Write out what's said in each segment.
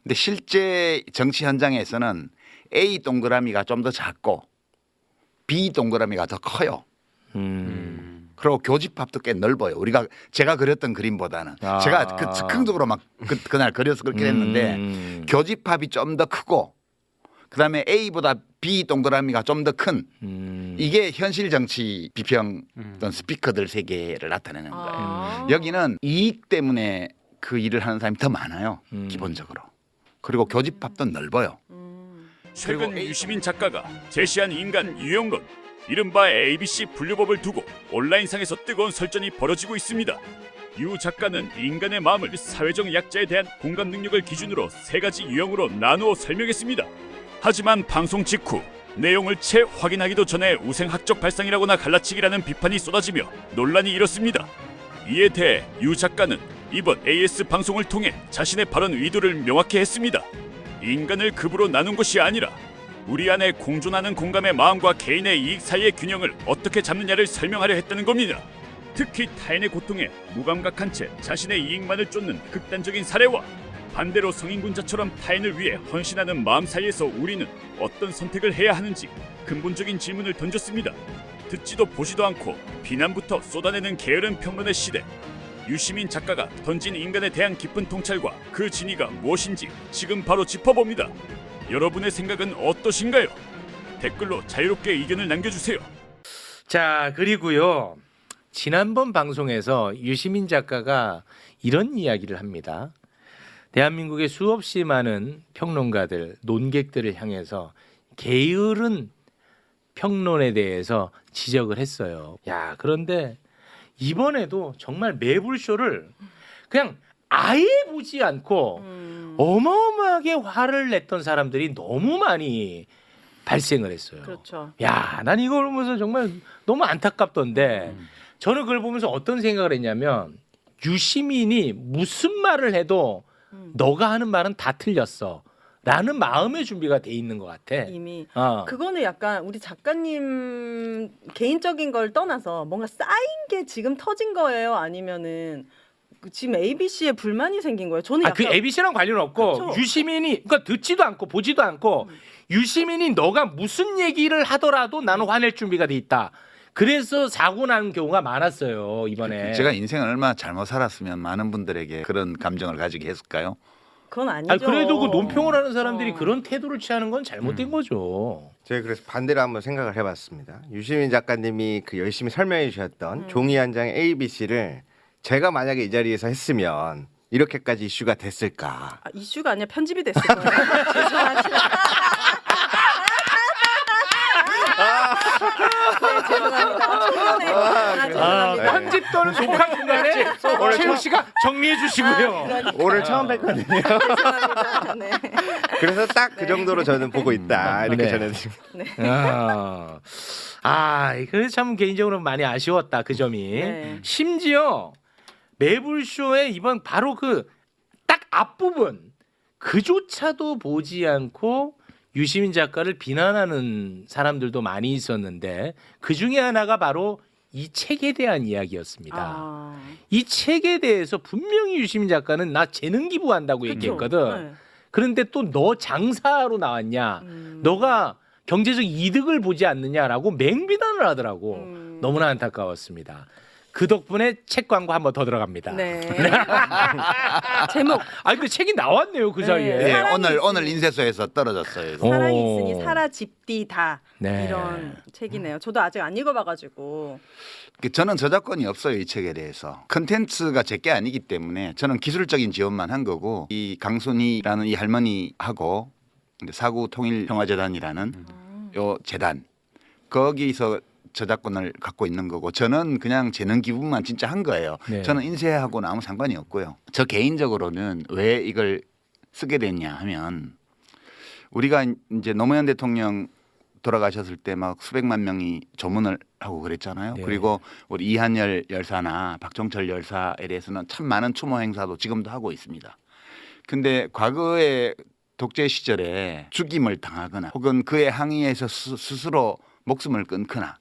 근데 실제 정치 현장에서는 A 동그라미가 좀 더 작고 B 동그라미가 더 커요. 그리고 교집합도 꽤 넓어요. 제가 그렸던 그림보다는 제가 그 즉흥적으로 막 그날 그려서 그렇게 했는데 교집합이 좀 더 크고 그다음에 A보다 B 동그라미가 좀 더 큰 이게 현실 정치 비평 어떤 스피커들 세계를 나타내는 거예요. 여기는 이익 때문에 그 일을 하는 사람이 더 많아요. 기본적으로. 그리고 교집합도 넓어요. 최근 유시민 작가가 제시한 인간 유형론 이른바 ABC 분류법을 두고 온라인상에서 뜨거운 설전이 벌어지고 있습니다. 유 작가는 인간의 마음을 사회적 약자에 대한 공감 능력을 기준으로 세 가지 유형으로 나누어 설명했습니다. 하지만 방송 직후 내용을 채 확인하기도 전에 우생학적 발상이라거나 갈라치기라는 비판이 쏟아지며 논란이 일었습니다. 이에 대해 유 작가는 이번 AS 방송을 통해 자신의 발언 의도를 명확히 했습니다. 인간을 급으로 나눈 것이 아니라 우리 안에 공존하는 공감의 마음과 개인의 이익 사이의 균형을 어떻게 잡느냐를 설명하려 했다는 겁니다. 특히 타인의 고통에 무감각한 채 자신의 이익만을 쫓는 극단적인 사례와 반대로 성인군자처럼 타인을 위해 헌신하는 마음 사이에서 우리는 어떤 선택을 해야 하는지 근본적인 질문을 던졌습니다. 듣지도 보지도 않고 비난부터 쏟아내는 게으른 평론의 시대. 유시민 작가가 던진 인간에 대한 깊은 통찰과 그 진위가 무엇인지 지금 바로 짚어봅니다. 여러분의 생각은 어떠신가요? 댓글로 자유롭게 의견을 남겨주세요. 자, 그리고요. 지난번 방송에서 유시민 작가가 이런 이야기를 합니다. 대한민국의 수없이 많은 평론가들, 논객들을 향해서 게으른 평론에 대해서 지적을 했어요. 야, 그런데 이번에도 정말 매불쇼를 그냥 아예 보지 않고 어마어마하게 화를 냈던 사람들이 너무 많이 발생을 했어요. 그렇죠. 야, 난 이걸 보면서 정말 너무 안타깝던데 저는 그걸 보면서 어떤 생각을 했냐면 유시민이 무슨 말을 해도 너가 하는 말은 다 틀렸어 라는 마음의 준비가 돼 있는 것 같아. 이미 어. 그거는 약간 우리 작가님 개인적인 걸 떠나서 뭔가 쌓인 게 지금 터진 거예요? 아니면은 지금 ABC에 불만이 생긴 거예요? 저는 그 약간 ABC랑 관련 없고 그렇죠. 유시민이 그러니까 듣지도 않고 보지도 않고 유시민이 너가 무슨 얘기를 하더라도 나는 화낼 준비가 돼 있다. 그래서 사고 나는 경우가 많았어요 이번에. 제가 인생을 얼마나 잘못 살았으면 많은 분들에게 그런 감정을 가지게 했을까요? 그건 아니죠. 아니, 그래도 그 논평을 하는 사람들이 그런 태도를 취하는 건 잘못된 거죠. 제가 그래서 반대로 한번 생각을 해봤습니다. 유시민 작가님이 그 열심히 설명해 주셨던 종이 한 장의 ABC를 제가 만약에 이 자리에서 했으면 이렇게까지 이슈가 됐을까? 이슈가 아니라 편집이 됐을 거예요. 죄송합니다. 네, 죄송합니다. 중간에 죄송합니다. 편집 또는 녹화 중간에 최우 씨가 정리해 주시고요. 오늘 처음 뵀거든요. 죄송합니다. 네. 그래서 딱 그 정도로 저는 보고 있다 이렇게 네. 전해드립니다. 그래서 참 개인적으로 많이 아쉬웠다 그 점이. 네. 심지어 매불쇼의 이번 바로 그 딱 앞부분 그조차도 보지 않고 유시민 작가를 비난하는 사람들도 많이 있었는데 그 중에 하나가 바로 이 책에 대한 이야기였습니다. 이 책에 대해서 분명히 유시민 작가는 나 재능 기부한다고 그쵸? 얘기했거든. 네. 그런데 또 너 장사로 나왔냐? 너가 경제적 이득을 보지 않느냐라고 맹비난을 하더라고. 너무나 안타까웠습니다. 그 덕분에 책 광고 한 번 더 들어갑니다. 네. 제목 그 책이 나왔네요 그 네. 사이에. 예, 사랑이 오늘 인쇄소에서 떨어졌어요. 사랑이 있으니 사라집디다 네. 이런 책이네요. 저도 아직 안 읽어봐가지고. 저는 저작권이 없어요 이 책에 대해서. 컨텐츠가 제게 아니기 때문에 저는 기술적인 지원만 한 거고 이 강순희라는 이 할머니하고 사구통일평화재단이라는 요 재단 거기서 저작권을 갖고 있는 거고 저는 그냥 재능 기부만 진짜 한 거예요. 네. 저는 인쇄하고는 아무 상관이 없고요. 저 개인적으로는 왜 이걸 쓰게 됐냐 하면 우리가 이제 노무현 대통령 돌아가셨을 때 막 수백만 명이 조문을 하고 그랬잖아요. 네. 그리고 우리 이한열 열사나 박종철 열사에 대해서는 참 많은 추모 행사도 지금도 하고 있습니다. 근데 과거에 독재 시절에 죽임을 당하거나 혹은 그의 항의에서 스스로 목숨을 끊거나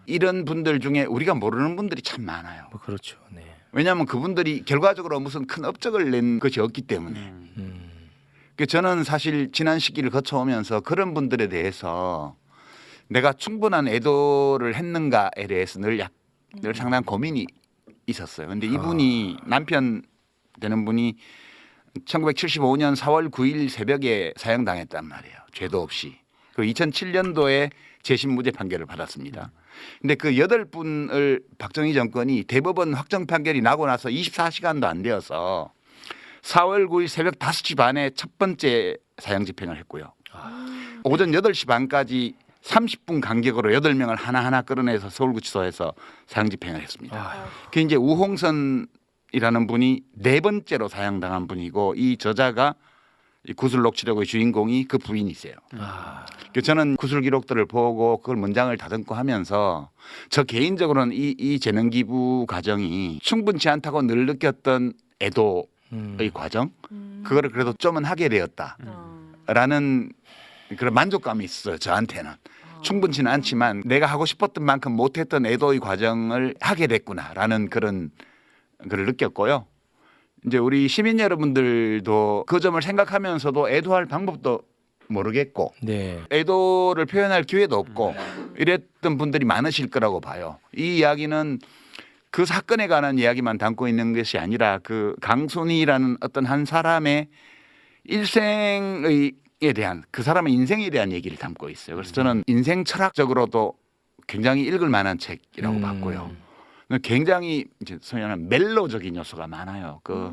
이런 분들 중에 우리가 모르는 분들이 참 많아요. 그렇죠. 네. 왜냐하면 그분들이 결과적으로 무슨 큰 업적을 낸 것이 없기 때문에 저는 사실 지난 시기를 거쳐오면서 그런 분들에 대해서 내가 충분한 애도를 했는가에 대해서 늘 상당한 고민이 있었어요. 근데 이분이 남편 되는 분이 1975년 4월 9일 새벽에 사형당했단 말이에요. 죄도 없이. 그리고 2007년도에 재심 무죄 판결을 받았습니다. 근데 그 8분을 박정희 정권이 대법원 확정 판결이 나고 나서 24시간도 안 되어서 4월 9일 새벽 5시 반에 첫 번째 사형 집행을 했고요. 오전 8시 반까지 30분 간격으로 8명을 하나하나 끌어내서 서울구치소에서 사형 집행을 했습니다. 그 이제 우홍선이라는 분이 4번째로 사형당한 분이고 이 저자가 이 구술 녹취록의 주인공이 그 부인이세요. 저는 구술 기록들을 보고 그걸 문장을 다듬고 하면서 저 개인적으로는 이 재능 기부 과정이 충분치 않다고 늘 느꼈던 애도의 과정, 그거를 그래도 좀은 하게 되었다라는 그런 만족감이 있어요. 저한테는. 충분치는 않지만 내가 하고 싶었던 만큼 못했던 애도의 과정을 하게 됐구나라는 그런 걸 느꼈고요. 이제 우리 시민 여러분들도 그 점을 생각하면서도 애도할 방법도 모르겠고 네. 애도를 표현할 기회도 없고 이랬던 분들이 많으실 거라고 봐요. 이 이야기는 그 사건에 관한 이야기만 담고 있는 것이 아니라 그 강순희라는 어떤 한 사람의 일생에 대한 그 사람의 인생에 대한 얘기를 담고 있어요. 그래서 저는 인생 철학적으로도 굉장히 읽을 만한 책이라고 봤고요. 굉장히 이제 소위 말하는 멜로적인 요소가 많아요. 그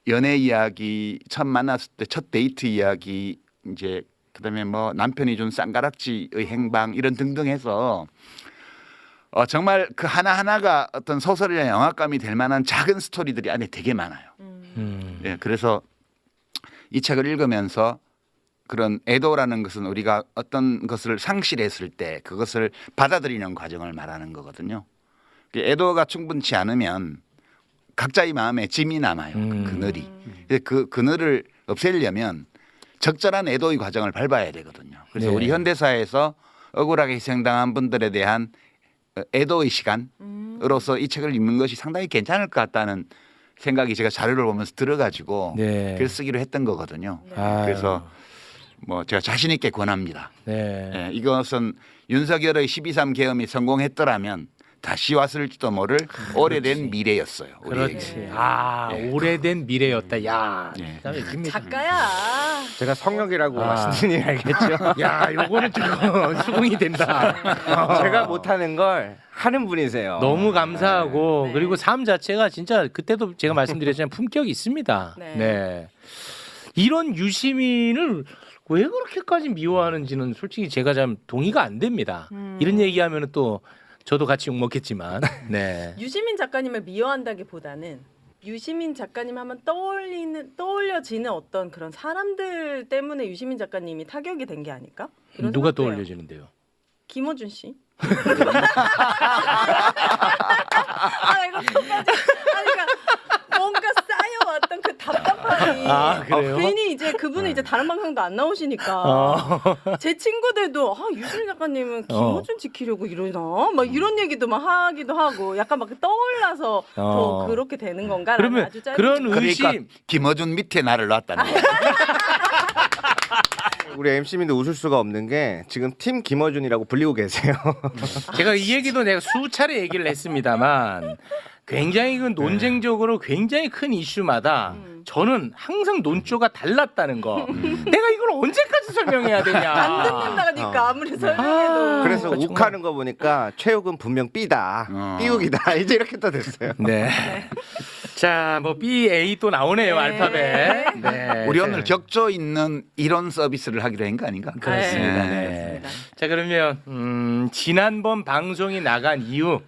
연애 이야기, 처음 만났을 때 첫 데이트 이야기, 이제 그다음에 뭐 남편이 준 쌍가락지의 행방 이런 등등 해서 정말 그 하나하나가 어떤 소설이나 영화감이 될 만한 작은 스토리들이 안에 되게 많아요. 예, 그래서 이 책을 읽으면서 그런 애도라는 것은 우리가 어떤 것을 상실했을 때 그것을 받아들이는 과정을 말하는 거거든요. 애도가 충분치 않으면 각자의 마음에 짐이 남아요. 그늘이. 그 그늘을 없애려면 적절한 애도의 과정을 밟아야 되거든요. 그래서 네. 우리 현대사에서 억울하게 희생당한 분들에 대한 애도의 시간으로서 이 책을 읽는 것이 상당히 괜찮을 것 같다는 생각이 제가 자료를 보면서 들어가지고 네. 글 쓰기로 했던 거거든요. 아유. 그래서 뭐 제가 자신 있게 권합니다. 네. 예, 이것은 윤석열의 12.3 계엄이 성공했더라면 다시 왔을지도 모를 오래된 미래였어요. 우리에게. 그렇지. 아, 예. 오래된 미래였다. 야. 예. 기가 막힙니다. 작가야. 제가 성역이라고 아. 말씀드리니 알겠죠? 야, 요거는 조금 수긍이 된다. 제가 못하는 걸 하는 분이세요. 너무 감사하고 네. 그리고 삶 자체가 진짜 그때도 제가 말씀드렸지만 품격이 있습니다. 네. 네. 이런 유시민을 왜 그렇게까지 미워하는지는 솔직히 제가 좀 동의가 안 됩니다. 이런 얘기하면 또 저도 같이 욕 먹겠지만. 네. 유시민 작가님을 미워한다기보다는 유시민 작가님 하면 떠올려지는 어떤 그런 사람들 때문에 유시민 작가님이 타격이 된 게 아닐까? 이런 누가 생각도 해요. 떠올려지는데요? 김어준 씨. 이거 끝까지. 그러니까 뭔가 쌓여왔던 그 답답함이. 아, 그래요? 괜히 이제 그분은 이제 다른 방송도 안 나오시니까 제 친구들도 유시민 작가님은 김어준 지키려고 이러나 막 이런 얘기도 막 하기도 하고 약간 막 떠올라서 더 그렇게 되는 건가? 그러면 아주 짧은 그런 질문. 의심. 그러니까 김어준 밑에 나를 놨다는 거예요. 우리 MC민도 웃을 수가 없는 게 지금 팀 김어준이라고 불리고 계세요. 제가 이 얘기도 내가 수차례 얘기를 했습니다만 굉장히 그 논쟁적으로 굉장히 큰 이슈마다 저는 항상 논조가 달랐다는 거. 내가 이걸 언제까지 설명해야 되냐. 안 듣는다니까 아무리 설명해도. 그래서 정말. 욱하는 거 보니까 최욱은 분명 B다. B욱이다. 이제 이렇게 또 됐어요. 네. 자, 뭐 B, A 또 나오네요. 네. 알파벳. 네. 우리 자, 오늘 격조 있는 이런 서비스를 하기로 한 거 아닌가? 그렇습니다. 네. 네. 그렇습니다. 자, 그러면 지난번 방송이 나간 이후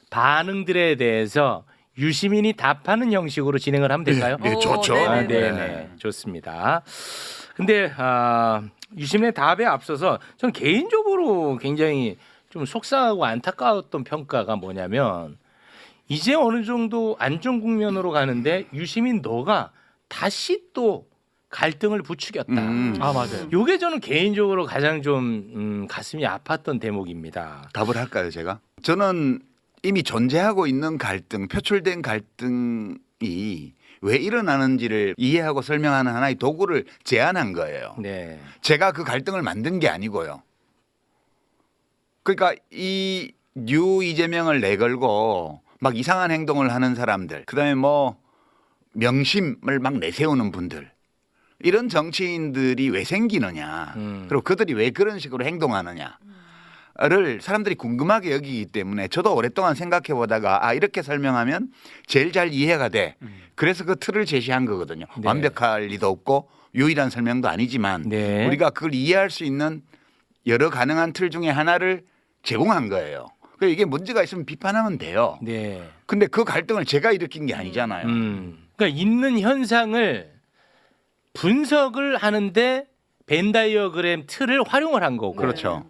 반응들에 대해서 유시민이 답하는 형식으로 진행을 하면 될까요? 네, 좋죠. 네, 아, 네, 네, 네. 네, 좋습니다. 근데 유시민의 답에 앞서서 저는 개인적으로 굉장히 좀 속상하고 안타까웠던 평가가 뭐냐면 이제 어느 정도 안정 국면으로 가는데 유시민 너가 다시 또 갈등을 부추겼다. 아, 맞아요. 요게 저는 개인적으로 가장 좀 가슴이 아팠던 대목입니다. 답을 할까요, 제가? 저는 이미 존재하고 있는 갈등, 표출된 갈등이 왜 일어나는지를 이해하고 설명하는 하나의 도구를 제안한 거예요. 네. 제가 그 갈등을 만든 게 아니고요. 그러니까 이 이재명을 내걸고 막 이상한 행동을 하는 사람들, 그다음에 뭐 명심을 막 내세우는 분들, 이런 정치인들이 왜 생기느냐, 그리고 그들이 왜 그런 식으로 행동하느냐를 사람들이 궁금하게 여기기 때문에 저도 오랫동안 생각해 보다가 아 이렇게 설명하면 제일 잘 이해가 돼. 그래서 그 틀을 제시한 거거든요. 네. 완벽할 리도 없고 유일한 설명도 아니지만 네. 우리가 그걸 이해할 수 있는 여러 가능한 틀 중에 하나를 제공한 거예요. 그러니까 이게 문제가 있으면 비판하면 돼요. 네. 근데 그 갈등을 제가 일으킨 게 아니잖아요. 그러니까 있는 현상을 분석을 하는데 벤다이어그램 틀을 활용을 한 거고. 그렇죠.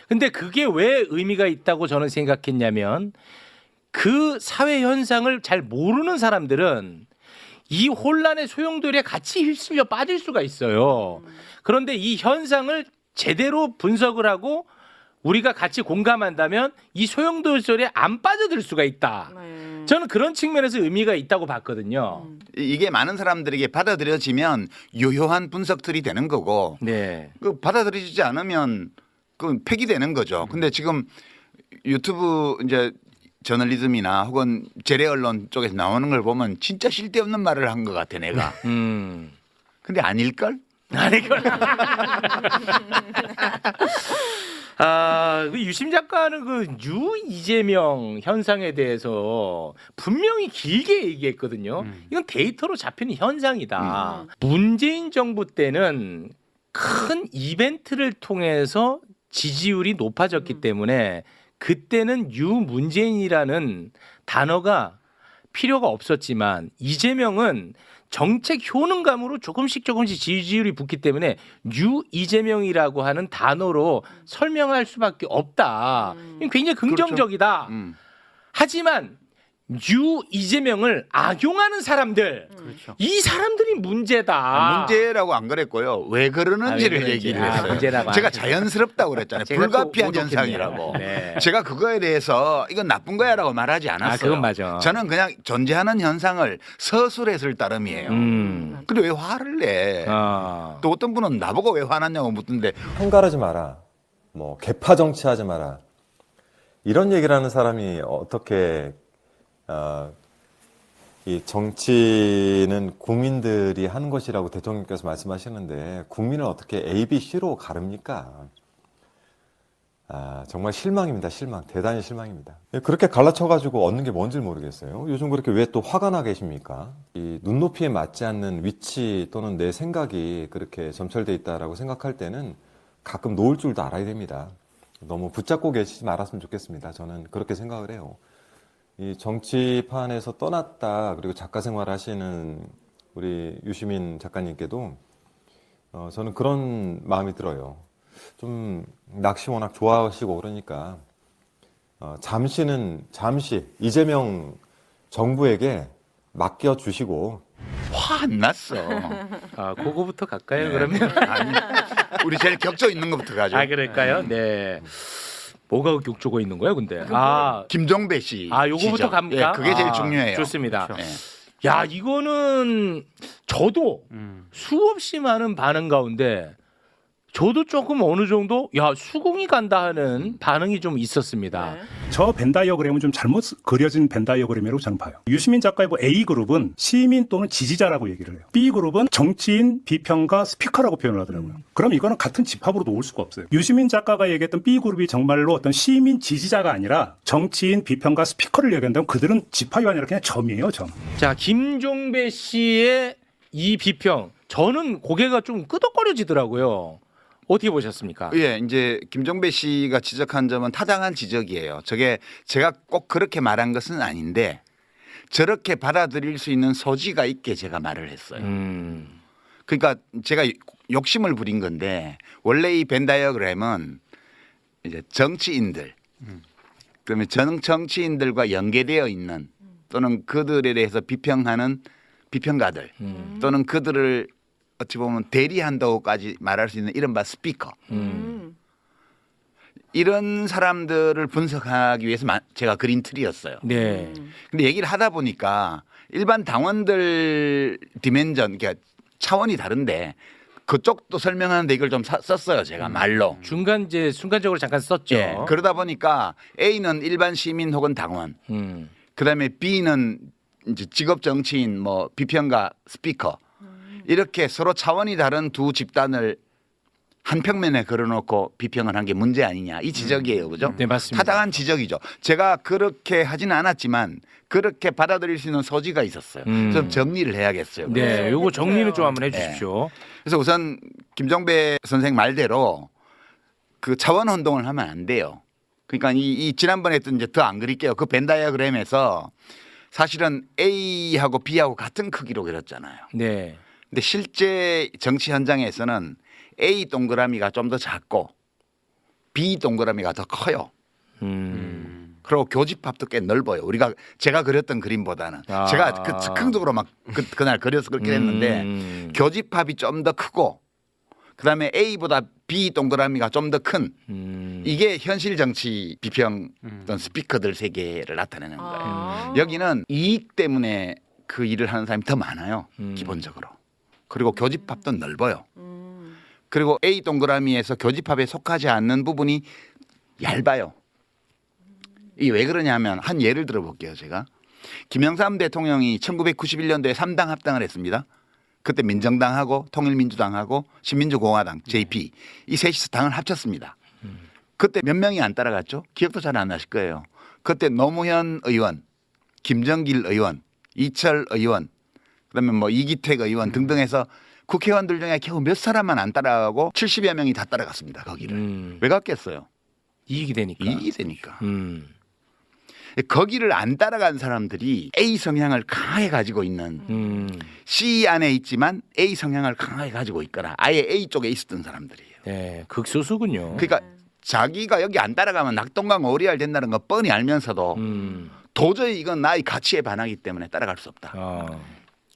근데 그게 왜 의미가 있다고 저는 생각했냐면 그 사회 현상을 잘 모르는 사람들은 이 혼란의 소용돌이에 같이 휩쓸려 빠질 수가 있어요. 그런데 이 현상을 제대로 분석을 하고 우리가 같이 공감한다면 이 소용돌이에 안 빠져들 수가 있다. 네. 저는 그런 측면에서 의미가 있다고 봤거든요. 이게 많은 사람들에게 받아들여지면 유효한 분석들이 되는 거고 네. 그 받아들여지지 않으면 그 폐기되는 거죠. 근데 지금 유튜브 이제 저널리즘이나 혹은 재래 언론 쪽에서 나오는 걸 보면 진짜 쓸데없는 말을 한 것 같아 내가. 근데 아닐걸? 아니걸. 그 유심 작가는 그 이재명 현상에 대해서 분명히 길게 얘기했거든요. 이건 데이터로 잡히는 현상이다. 문재인 정부 때는 큰 이벤트를 통해서 지지율이 높아졌기 때문에 그때는 유문재인이라는 단어가 필요가 없었지만 이재명은 정책 효능감으로 조금씩 지지율이 붙기 때문에 이재명이라고 하는 단어로 설명할 수밖에 없다. 이건 굉장히 긍정적이다. 그렇죠. 하지만 이재명을 악용하는 사람들, 이 사람들이 문제다. 문제라고 안 그랬고요. 왜 그러는지를 아, 왜 그런지. 얘기를 아, 했어요. 문제라고 제가 안 했어요. 자연스럽다고 그랬잖아요. 제가 또 불가피한 오독했네요. 현상이라고. 네. 제가 그거에 대해서 이건 나쁜 거야라고 말하지 않았어요. 그건 맞아. 저는 그냥 존재하는 현상을 서술했을 따름이에요. 근데 왜 화를 내? 또 어떤 분은 나보고 왜 화났냐고 묻던데 편가르지 마라, 뭐 개파 정치하지 마라, 이런 얘기를 하는 사람이 어떻게 이 정치는 국민들이 하는 것이라고 대통령께서 말씀하시는데 국민을 어떻게 A, B, C로 가릅니까? 정말 실망입니다. 실망. 대단히 실망입니다. 그렇게 갈라쳐가지고 얻는 게 뭔지 모르겠어요. 요즘 그렇게 왜 또 화가 나 계십니까? 이 눈높이에 맞지 않는 위치 또는 내 생각이 그렇게 점철돼 있다라고 생각할 때는 가끔 놓을 줄도 알아야 됩니다. 너무 붙잡고 계시지 말았으면 좋겠습니다. 저는 그렇게 생각을 해요. 이 정치판에서 떠났다, 그리고 작가 생활 하시는 우리 유시민 작가님께도 저는 그런 마음이 들어요. 좀 낚시 워낙 좋아하시고 그러니까 잠시 이재명 정부에게 맡겨주시고. 화 안 났어. 그거부터 갈까요? 그러면 아니, 우리 제일 격조 있는 것부터 가죠. 그럴까요? 네. 뭐가 격조가 있는 거야, 근데? 김종배 씨. 요거부터 시죠. 갑니까? 예, 그게 제일 중요해요. 좋습니다. 예. 야, 이거는 저도 수없이 많은 반응 가운데 저도 조금 어느 정도 수긍이 간다 하는 반응이 좀 있었습니다. 네. 저 벤다이어그램은 좀 잘못 그려진 벤다이어그램이라고 저는 봐요. 유시민 작가의 A그룹은 시민 또는 지지자라고 얘기를 해요. B그룹은 정치인, 비평가, 스피커라고 표현을 하더라고요. 그럼 이거는 같은 집합으로 놓을 수가 없어요. 유시민 작가가 얘기했던 B그룹이 정말로 어떤 시민 지지자가 아니라 정치인, 비평가, 스피커를 얘기한다면 그들은 집합이 아니라 그냥 점이에요, 점. 자, 김종배 씨의 이 비평, 저는 고개가 좀 끄덕거려지더라고요. 어떻게 보셨습니까? 예, 이제 김종배 씨가 지적한 점은 타당한 지적이에요. 저게 제가 꼭 그렇게 말한 것은 아닌데 저렇게 받아들일 수 있는 소지가 있게 제가 말을 했어요. 그러니까 제가 욕심을 부린 건데 원래 이 벤다이어그램은 이제 정치인들, 그러면 정치인들과 연계되어 있는 또는 그들에 대해서 비평하는 비평가들 또는 그들을 어찌 보면 대리한다고까지 말할 수 있는 이른바 스피커. 이런 사람들을 분석하기 위해서 제가 그린 틀이었어요. 네. 근데 얘기를 하다 보니까 일반 당원들 디멘전, 그러니까 차원이 다른데 그쪽도 설명하는데 이걸 좀 썼어요 제가 말로. 중간 이제 순간적으로 잠깐 썼죠. 예, 그러다 보니까 A는 일반 시민 혹은 당원, 그다음에 B는 이제 직업 정치인, 뭐 비평가, 스피커 이렇게 서로 차원이 다른 두 집단을 한 평면에 걸어놓고 비평을 한 게 문제 아니냐 이 지적이에요, 그죠? 네, 맞습니다. 타당한 지적이죠. 제가 그렇게 하지는 않았지만 그렇게 받아들일 수 있는 소지가 있었어요. 좀 정리를 해야겠어요. 네, 요거 정리는 해주세요. 좀 한번 해주십시오. 그래서 우선 김종배 선생 말대로 그 차원 혼동을 하면 안 돼요. 그러니까 이 지난번에 했던 이제 더 안 그릴게요. 그 벤 다이어그램에서 사실은 A하고 B하고 같은 크기로 그렸잖아요. 네. 근데 실제 정치 현장에서는 A 동그라미가 좀 더 작고 B 동그라미가 더 커요. 그리고 교집합도 꽤 넓어요. 제가 그렸던 그림보다는 아. 제가 그 즉흥적으로 막 그날 그려서 그렇게 했는데 교집합이 좀 더 크고 그다음에 A보다 B 동그라미가 좀 더 큰 이게 현실 정치 비평 어떤 스피커들 세계를 나타내는 거예요. 아. 여기는 이익 때문에 그 일을 하는 사람이 더 많아요. 기본적으로. 그리고 교집합도 넓어요. 그리고 A 동그라미에서 교집합에 속하지 않는 부분이 얇아요. 이게 왜 그러냐면 한 예를 들어볼게요. 제가 김영삼 대통령이 1991년도에 3당 합당을 했습니다. 그때 민정당하고 통일민주당하고 신민주공화당 JP 이 셋이서 당을 합쳤습니다. 그때 몇 명이 안 따라갔죠? 기억도 잘 안 나실 거예요. 그때 노무현 의원, 김정길 의원, 이철 의원, 그다음에 뭐 이기택 의원 등등 해서 국회의원들 중에 겨우 몇 사람만 안 따라가고 70여 명이 다 따라갔습니다. 거기를. 왜 갔겠어요? 이익이 되니까. 이익이 되니까. 거기를 안 따라간 사람들이 A 성향을 강하게 가지고 있는 C 안에 있지만 A 성향을 강하게 가지고 있거나 아예 A 쪽에 있었던 사람들이에요. 네, 극소수군요. 그러니까 자기가 여기 안 따라가면 낙동강 오리알 된다는 거 뻔히 알면서도 도저히 이건 나의 가치에 반하기 때문에 따라갈 수 없다.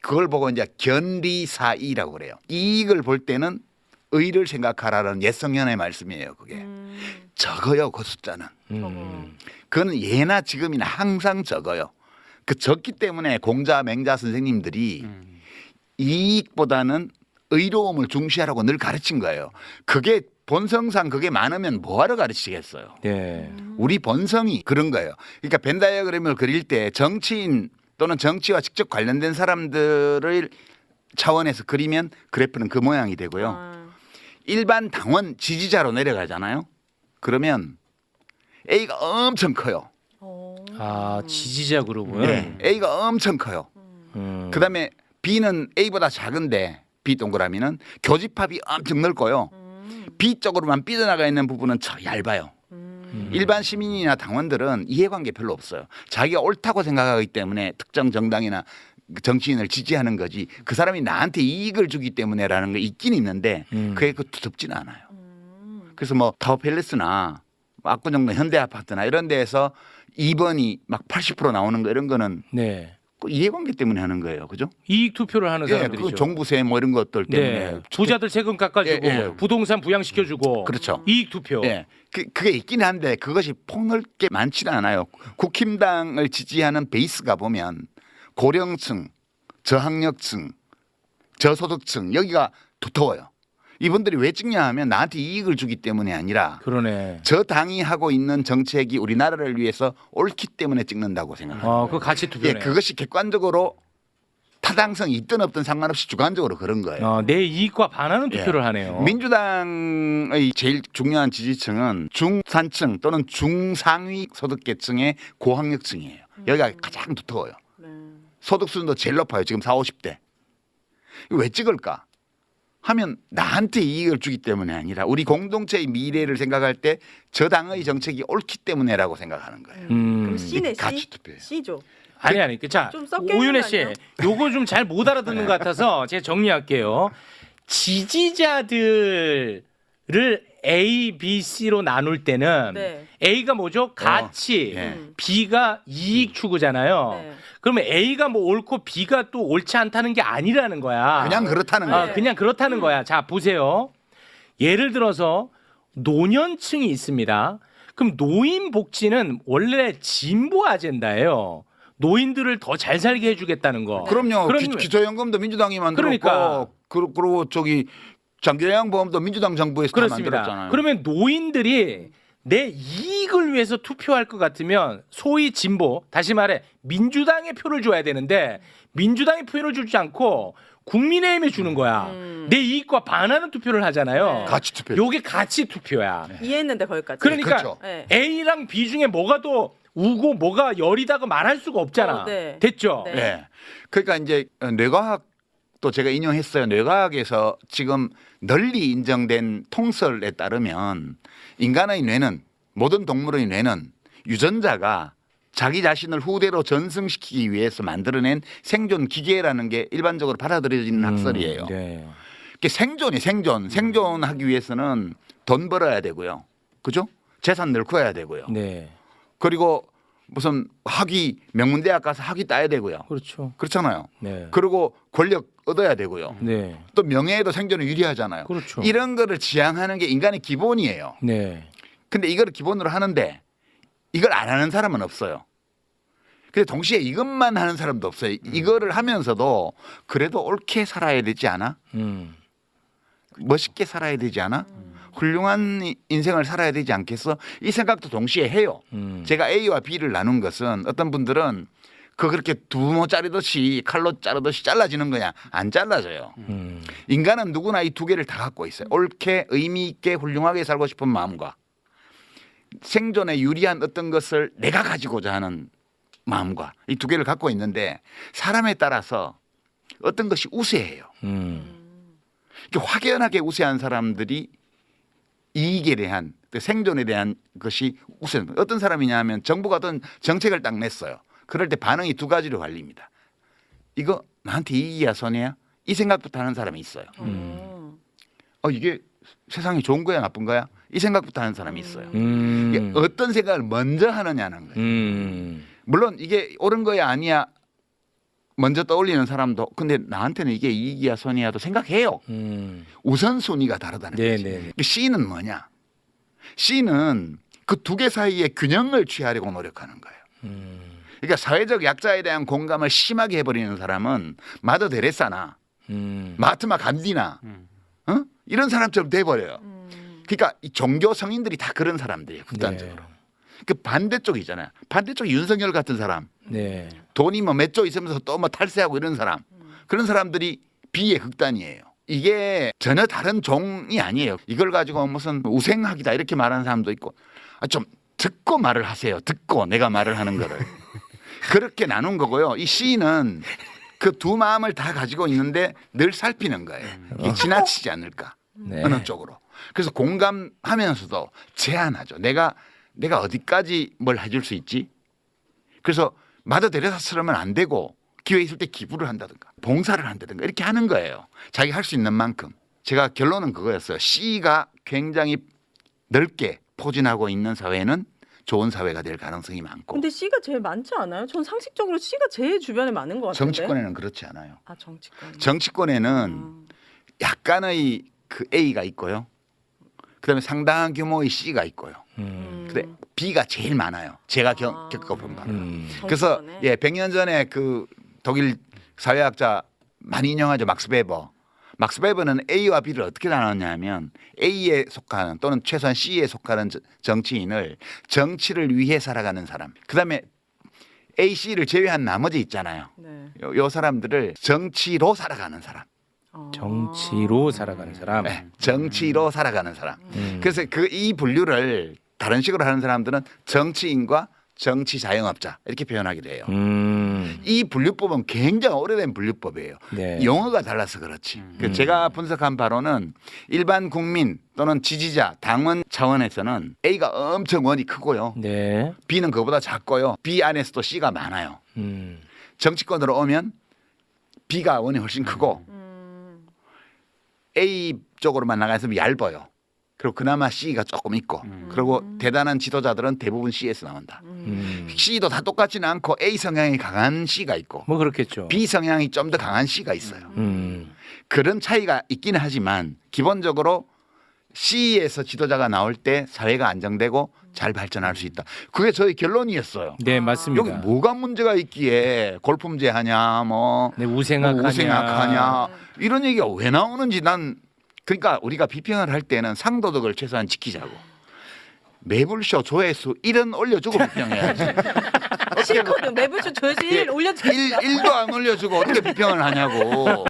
그걸 보고 이제 견리사이라고 그래요. 이익을 볼 때는 의를 생각하라는 옛성현의 말씀이에요. 그게 적어요. 그 숫자는. 그거는 예나 지금이나 항상 적어요. 그 적기 때문에 공자 맹자 선생님들이 이익보다는 의로움을 중시하라고 늘 가르친 거예요. 그게 본성상 그게 많으면 뭐하러 가르치겠어요. 네. 우리 본성이 그런 거예요. 그러니까 벤 다이어그램을 그릴 때 정치인 또는 정치와 직접 관련된 사람들을 차원에서 그리면 그래프는 그 모양이 되고요. 일반 당원 지지자로 내려가잖아요. 그러면 A가 엄청 커요. 아, 지지자 그룹은. 네. A가 엄청 커요. 그다음에 B는 A보다 작은데 B 동그라미는 교집합이 엄청 넓고요. B 쪽으로만 삐져나가 있는 부분은 얇아요. 일반 시민이나 당원들은 이해관계 별로 없어요. 자기가 옳다고 생각하기 때문에 특정 정당이나 정치인을 지지하는 거지 그 사람이 나한테 이익을 주기 때문에라는 게 있긴 있는데 그게 그 두텁지는 않아요. 그래서 뭐 타워팰리스나 압구정동 현대아파트나 이런 데에서 2번이 막 80% 나오는 거 이런 거는 네. 그 이해관계 때문에 하는 거예요. 그죠? 이익 투표를 하는 예, 사람들이죠. 그 종부세 뭐 이런 것들 때문에 네. 부자들 세금 깎아주고 예, 예. 부동산 부양시켜주고 그렇죠. 이익 투표. 예. 그게 있긴 한데 그것이 폭넓게 많지는 않아요. 국힘당을 지지하는 베이스가 보면 고령층, 저학력층, 저소득층 여기가 두터워요. 이분들이 왜 찍냐 하면 나한테 이익을 주기 때문이 아니라 그러네. 저 당이 하고 있는 정책이 우리나라를 위해서 옳기 때문에 찍는다고 생각합니다. 그 가치 투표네. 예, 그것이 객관적으로 타당성이 있든 없든 상관없이 주관적으로 그런 거예요. 내 이익과 반하는 투표를 예. 하네요. 민주당의 제일 중요한 지지층은 중산층 또는 중상위 소득계층의 고학력층이에요. 여기가 가장 두터워요. 소득 수준도 제일 높아요. 지금 40, 50대. 왜 찍을까? 하면 나한테 이익을 주기 때문에 아니라 우리 공동체의 미래를 생각할 때 저 당의 정책이 옳기 때문에라고 생각하는 거예요. 그럼 C네, 가치 C? 투표예요. C죠. 아니. 자, 좀 섞여 있는 오윤혜 거 씨, 아니에요? 요거 좀 잘 못 알아듣는 것 같아서 제가 정리할게요. 지지자들을 A, B, C로 나눌 때는 네. A가 뭐죠? 가치, 예. B가 이익 추구잖아요. 네. 그러면 A가 뭐 옳고 B가 또 옳지 않다는 게 아니라는 거야. 그냥 그렇다는 거예요. 네. 그냥 그렇다는 거야. 자, 보세요. 예를 들어서 노년층이 있습니다. 그럼 노인 복지는 원래 진보 아젠다예요. 노인들을 더 잘 살게 해주겠다는 거. 그럼요. 그럼- 기초연금도 민주당이 만들었고 그러니까. 그리고 저기 장기요양보험도 민주당 정부에서 다 그렇습니다. 만들었잖아요. 그러면 노인들이 내 이익을 위해서 투표할 것 같으면 소위 진보, 다시 말해 민주당에 표를 줘야 되는데 민주당에 표를 주지 않고 국민의힘에 주는 거야. 내 이익과 반하는 투표를 하잖아요. 네. 가치 투표. 요게 가치 투표야. 이해했는데 거기까지. 그러니까 그렇죠. 네. A랑 B 중에 뭐가 더 우고 뭐가 열이다가 말할 수가 없잖아. 네. 됐죠? 네. 네. 그러니까 이제 뇌과학도 제가 인용했어요. 뇌과학에서 지금 널리 인정된 통설에 따르면 인간의 뇌는 모든 동물의 뇌는 유전자가 자기 자신을 후대로 전승시키기 위해서 만들어낸 생존 기계라는 게 일반적으로 받아들여지는 학설이에요. 네. 그게 생존이 생존하기 위해서는 돈 벌어야 되고요. 그죠? 재산 늙어야 되고요. 네. 그리고 무슨 학위 명문대학 가서 학위 따야 되고요. 그렇죠. 그렇잖아요. 네. 그리고 권력 얻어야 되고요. 네. 또 명예에도 생존에 유리하잖아요. 그렇죠. 이런 거를 지향하는 게 인간의 기본이에요. 네. 근데 이거를 기본으로 하는데 이걸 안 하는 사람은 없어요. 근데 동시에 이것만 하는 사람도 없어요. 이거를 하면서도 그래도 옳게 살아야 되지 않아? 멋있게 살아야 되지 않아? 훌륭한 인생을 살아야 되지 않겠어? 이 생각도 동시에 해요. 제가 A와 B를 나눈 것은 어떤 분들은 그렇게 두모 자르듯이 칼로 자르듯이 잘라지는 거냐? 안 잘라져요. 인간은 누구나 이 두 개를 다 갖고 있어요. 옳게 의미 있게 훌륭하게 살고 싶은 마음과 생존에 유리한 어떤 것을 내가 가지고자 하는 마음과 이 두 개를 갖고 있는데 사람에 따라서 어떤 것이 우세해요. 이렇게 확연하게 우세한 사람들이 이익에 대한 생존에 대한 것이 우선 어떤 사람이냐 하면 정부가 어떤 정책을 딱 냈어요. 그럴 때 반응이 두 가지로 갈립니다. 이거 나한테 이익이야 손해야? 이 생각부터 하는 사람이 있어요. 이게 세상에 좋은 거야 나쁜 거야? 이 생각부터 하는 사람이 있어요. 이게 어떤 생각을 먼저 하느냐는 거예요. 물론 이게 옳은 거야 아니야 먼저 떠올리는 사람도 근데 나한테는 이게 이익이야 손해야도 생각해요. 우선순위가 다르다는 네, 거지. 네. C는 뭐냐? C는 그 두 개 사이의 균형을 취하려고 노력하는 거예요. 그러니까 사회적 약자에 대한 공감을 심하게 해버리는 사람은 마더 데레사나 마하트마 간디나 이런 사람처럼 돼버려요. 그러니까 이 종교 성인들이 다 그런 사람들이에요. 극단적으로. 네. 그 반대쪽이잖아요. 반대쪽이 윤석열 같은 사람. 네. 돈이 뭐 몇 조 있으면서 또 뭐 탈세하고 이런 사람. 그런 사람들이 B의 극단이에요. 이게 전혀 다른 종이 아니에요. 이걸 가지고 무슨 우생학이다 이렇게 말하는 사람도 있고 좀 듣고 말을 하세요. 듣고 내가 말을 하는 거를. 그렇게 나눈 거고요. 이 C는 그 두 마음을 다 가지고 있는데 늘 살피는 거예요. 이게 지나치지 않을까. 네. 어느 쪽으로. 그래서 공감하면서도 제한하죠. 내가 어디까지 뭘 해줄 수 있지? 그래서 마더 데레사처럼은 안 되고 기회 있을 때 기부를 한다든가 봉사를 한다든가 이렇게 하는 거예요. 자기 할 수 있는 만큼. 제가 결론은 그거였어요. C가 굉장히 넓게 포진하고 있는 사회는 좋은 사회가 될 가능성이 많고 근데 C가 제일 많지 않아요? 전 상식적으로 C가 제일 주변에 많은 것 같은데. 정치권에는 그렇지 않아요. 아 정치권. 정치권에는 약간의 그 A가 있고요. 그다음에 상당한 규모의 C가 있고요. 근데 B가 제일 많아요. 제가 겪어본 바로. 그래서 정치권에? 예, 100년 전에 그 독일 사회학자 많이 인용하죠. 막스 베버. 막스 베버는 A와 B를 어떻게 나눴냐면 A에 속하는 또는 최소한 C에 속하는 정치인을 정치를 위해 살아가는 사람. 그다음에 A, C를 제외한 나머지 있잖아요. 네. 요 사람들을 정치로 살아가는 사람. 정치로 살아가는 사람. 네, 정치로 살아가는 사람. 그래서 이 분류를 다른 식으로 하는 사람들은 정치인과 정치 자영업자 이렇게 표현하기도 해요. 이 분류법은 굉장히 오래된 분류법이에요. 네. 용어가 달라서 그렇지. 제가 분석한 바로는 일반 국민 또는 지지자, 당원 차원에서는 A가 엄청 원이 크고요. 네. B는 그보다 작고요. B 안에서도 C가 많아요. 정치권으로 오면 B가 원이 훨씬 크고 A 쪽으로만 나가서 얇아요. 그리고 그나마 C가 조금 있고 그리고 대단한 지도자들은 대부분 C에서 나온다. C도 다 똑같지는 않고 A 성향이 강한 C가 있고 뭐 그렇겠죠. B 성향이 좀 더 강한 C가 있어요. 그런 차이가 있기는 하지만 기본적으로 C에서 지도자가 나올 때 사회가 안정되고 잘 발전할 수 있다. 그게 저희 결론이었어요. 네, 맞습니다. 여기 뭐가 문제가 있기에 골품제 하냐, 뭐 네, 우생학하냐. 우생학하냐 이런 얘기가 왜 나오는지 난 그러니까 우리가 비평을 할 때는 상도덕을 최소한 지키자고. 매불쇼 조회수 1은 올려주고 비평해야지. 싫거든. 매불쇼 조회수 1 올려주겠어. 1도 안 올려주고 어떻게 비평을 하냐고.